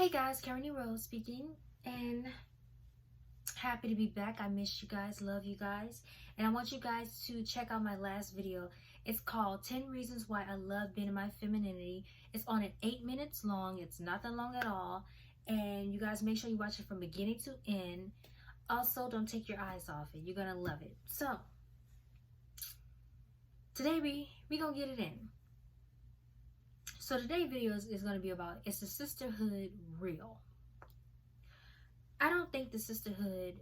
Hey guys, Karen Rose speaking, and happy to be back. I miss you guys, love you guys, and I want you guys to check out my last video. It's called 10 Reasons Why I Love Being in My Femininity. It's on at 8 minutes long. It's not that long at all, and you guys make sure you watch it from beginning to end. Also, don't take your eyes off it. You're gonna love it. So today we gonna get it in. So today's video is going to be about, is the sisterhood real? I don't think the sisterhood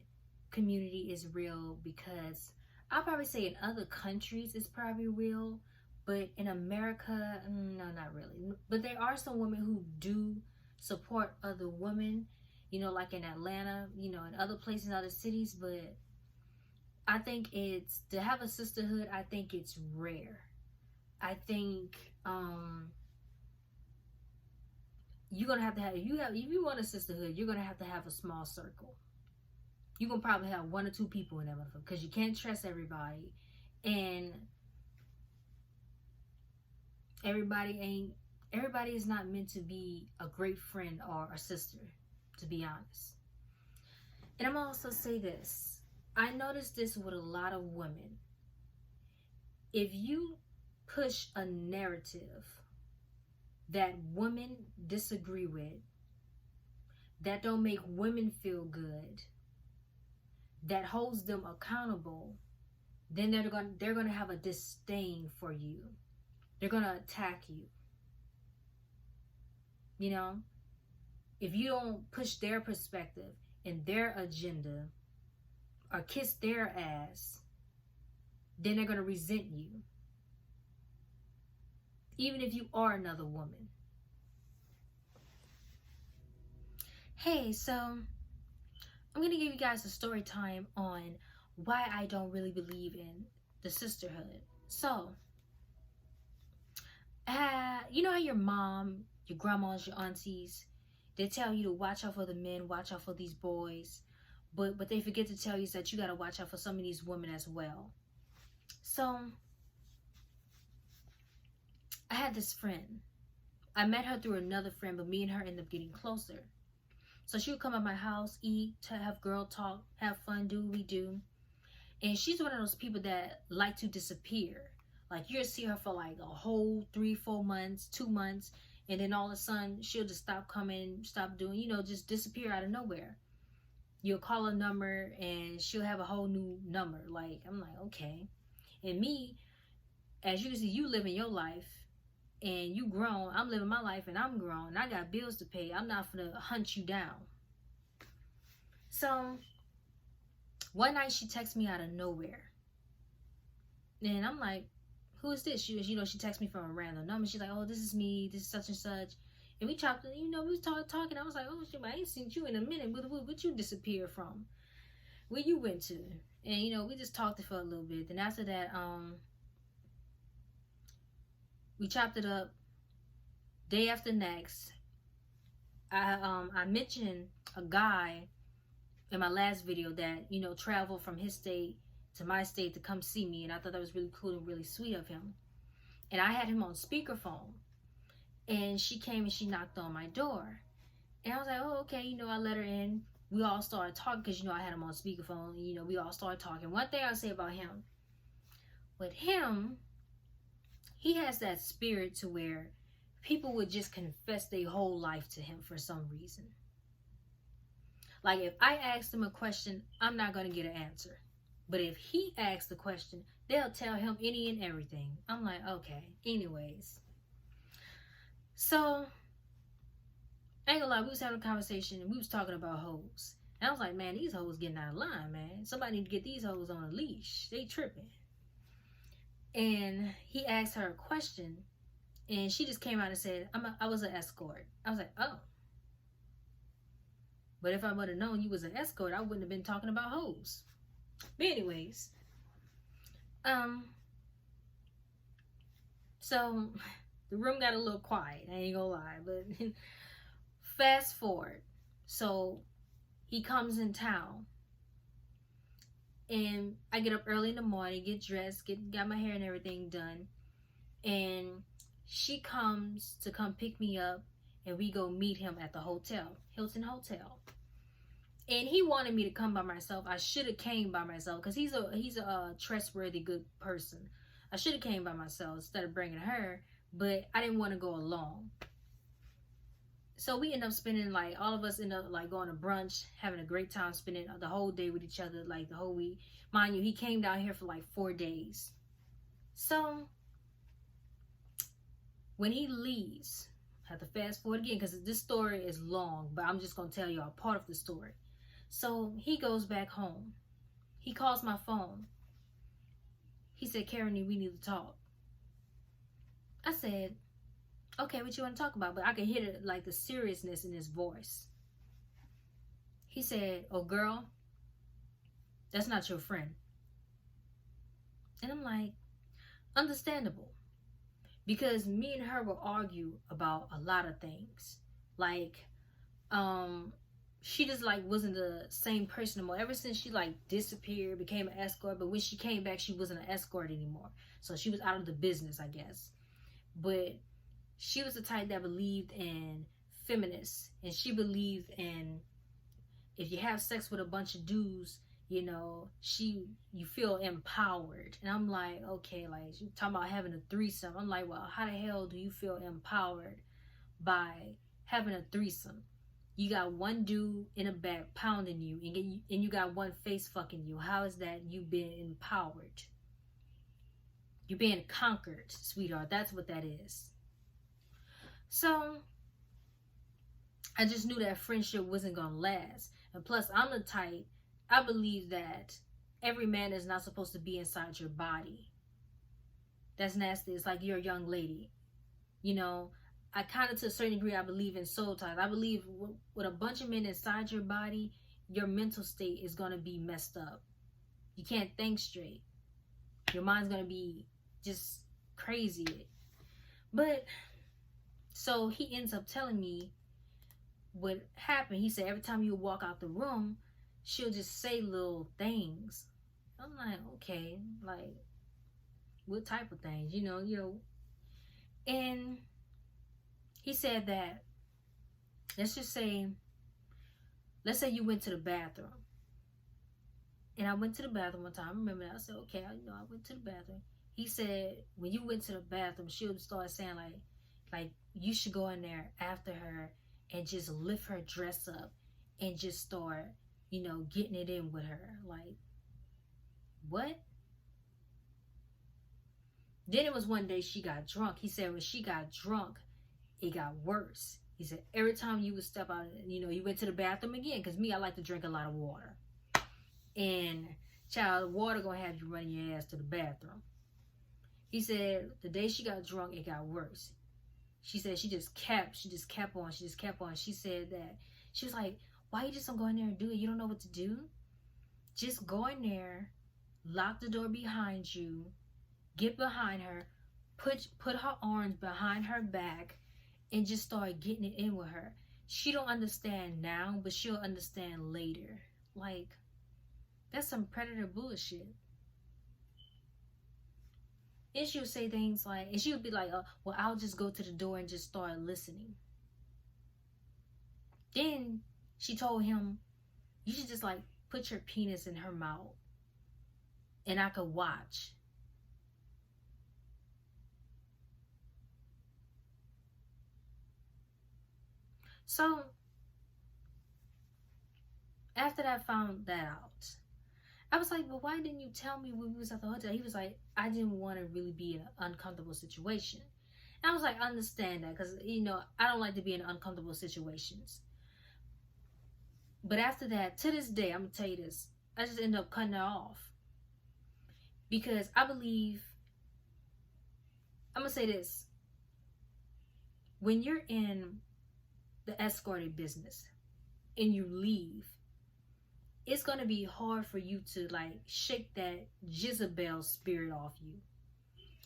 community is real because I'll probably say in other countries it's probably real, but in America, no, not really. But there are some women who do support other women, you know, like in Atlanta, you know, in other places, other cities. But I think it's, to have a sisterhood, I think it's rare. I think, you're gonna have to have, if you want a sisterhood, you're gonna have to have a small circle. You're gonna probably have 1 or 2 people in that motherfucker because you can't trust everybody, and everybody is not meant to be a great friend or a sister, to be honest. And I'm gonna also say this, I noticed this with a lot of women. If you push a narrative that women disagree with, that don't make women feel good, that holds them accountable, then they're gonna have a disdain for you. They're gonna attack you. You know, if you don't push their perspective and their agenda or kiss their ass, then they're gonna resent you. Even if you are another woman. Hey, so I'm going to give you guys a story time on why I don't really believe in the sisterhood. So, you know how your mom, your grandmas, your aunties, they tell you to watch out for the men, watch out for these boys, but they forget to tell you that you got to watch out for some of these women as well. So, I had this friend. I met her through another friend, but me and her ended up getting closer. So she would come at my house, eat, to have girl talk, have fun, do what we do. And she's one of those people that like to disappear. Like, you'll see her for like a whole 3-4 months, 2 months, and then all of a sudden she'll just stop coming, stop doing, you know, just disappear out of nowhere. You'll call a number and she'll have a whole new number. Like, I'm like, okay. And me, as you can see, you living your life and you grown, I'm living my life and I'm grown, and I got bills to pay. I'm not gonna hunt you down. So one night she texts me out of nowhere, and I'm like, who is this? You know, she texts me from a random number. She's like, oh, this is me, this is such and such. And we chopped, you know, we was talking. I was like, oh shit, I ain't seen you in a minute. What you disappear from? Where you went to? And you know, we just talked for a little bit. Then after that, we chopped it up. Day after next, I mentioned a guy in my last video that, you know, traveled from his state to my state to come see me, and I thought that was really cool and really sweet of him. And I had him on speakerphone, and she came and she knocked on my door, and I was like, oh, okay, you know, I let her in. We all started talking because, you know, I had him on speakerphone, and, you know, we all started talking. One thing I'll say about him, with him, he has that spirit to where people would just confess their whole life to him for some reason. Like, if I asked him a question, I'm not going to get an answer. But if he asks the question, they'll tell him any and everything. I'm like, okay. Anyways. So, I ain't gonna lie, we was having a conversation and we was talking about hoes. And I was like, man, these hoes getting out of line, man. Somebody need to get these hoes on a leash. They tripping. And he asked her a question, and she just came out and said, I was an escort. I was like, oh. But if I would have known you was an escort, I wouldn't have been talking about hoes. But anyways, so the room got a little quiet, I ain't gonna lie. But fast forward, so he comes in town, and I get up early in the morning, get dressed, got my hair and everything done, and she comes to come pick me up and we go meet him at the hotel, Hilton Hotel. And he wanted me to come by myself. I should have came by myself because he's a trustworthy, good person. I should have came by myself instead of bringing her, but I didn't want to go alone. So we end up spending, like, all of us end up, like, going to brunch, having a great time, spending the whole day with each other, like, the whole week. Mind you, he came down here for, like, 4 days. So when he leaves, I have to fast forward again because this story is long, but I'm just going to tell you a part of the story. So he goes back home. He calls my phone. He said, Karen, we need to talk. I said, okay, what you want to talk about? But I could hear it, like, the seriousness in his voice. He said, oh, girl, that's not your friend. And I'm like, understandable. Because me and her will argue about a lot of things. Like, she just, like, wasn't the same person anymore. Ever since she, like, disappeared, became an escort. But when she came back, she wasn't an escort anymore. So she was out of the business, I guess. But she was the type that believed in feminists. And she believed in, if you have sex with a bunch of dudes, you know, you feel empowered. And I'm like, okay, like, you talking about having a threesome. I'm like, well, how the hell do you feel empowered by having a threesome? You got one dude in a back pounding you, and you got one face fucking you. How is that you being empowered? You're being conquered, sweetheart. That's what that is. So I just knew that friendship wasn't gonna last. And plus, I'm the type, I believe that every man is not supposed to be inside your body. That's nasty. It's like you're a young lady. You know, I kind of, to a certain degree, I believe in soul ties. I believe with a bunch of men inside your body, your mental state is going to be messed up. You can't think straight. Your mind's going to be just crazy. But, so he ends up telling me what happened. He said every time you walk out the room, she'll just say little things. I'm like, okay, like, what type of things? You know. And he said that, let's say you went to the bathroom. And I went to the bathroom one time. I remember that. I said, okay, I went to the bathroom. He said, when you went to the bathroom, she'll start saying, like you should go in there after her and just lift her dress up and just start, you know, getting it in with her. Like, what? Then it was one day she got drunk. He said when she got drunk, it got worse. He said every time you would step out, you know, you went to the bathroom again. Because me, I like to drink a lot of water. And, child, water gonna have you running your ass to the bathroom. He said the day she got drunk, it got worse. She said she just kept on. She said that, she was like, why you just don't go in there and do it? You don't know what to do? Just go in there, lock the door behind you, get behind her, put her arms behind her back, and just start getting it in with her. She don't understand now, but she'll understand later. Like, that's some predator bullshit. And she would say things like, and she would be like, well, I'll just go to the door and just start listening. Then she told him, you should just, like, put your penis in her mouth and I could watch. So after that, I found that out. I was like, well, why didn't you tell me when we was at the hotel? He was like, I didn't want to really be in an uncomfortable situation. And I was like, I understand that, because, you know, I don't like to be in uncomfortable situations. But after that, to this day, I'm going to tell you this, I just end up cutting her off. Because I believe, I'm going to say this, when you're in the escorting business and you leave, it's going to be hard for you to, like, shake that Jezebel spirit off you.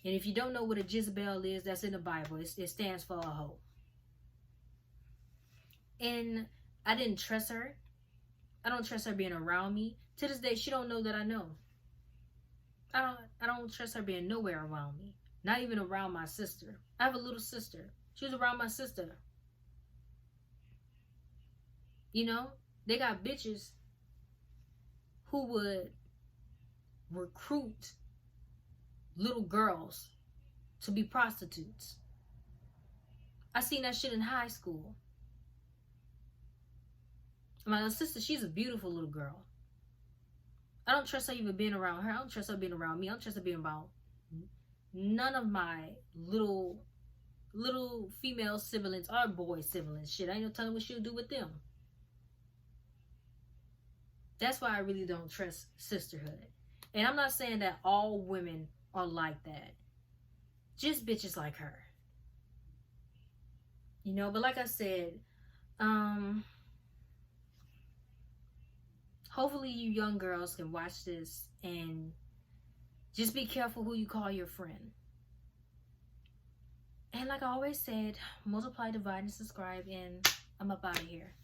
And if you don't know what a Jezebel is, that's in the Bible. It stands for a hoe. And I didn't trust her. I don't trust her being around me. To this day, she don't know that I know. I don't trust her being nowhere around me. Not even around my sister. I have a little sister. She was around my sister. You know, they got bitches who would recruit little girls to be prostitutes. I seen that shit in high school. My little sister, she's a beautiful little girl. I don't trust her even being around her. I don't trust her being around me. I don't trust her being around none of my little female siblings or boy siblings. Shit, I ain't no telling what she'll do with them. That's why I really don't trust sisterhood. And I'm not saying that all women are like that. Just bitches like her. You know, but like I said, hopefully you young girls can watch this and just be careful who you call your friend. And like I always said, multiply, divide, and subscribe, and I'm up out of here.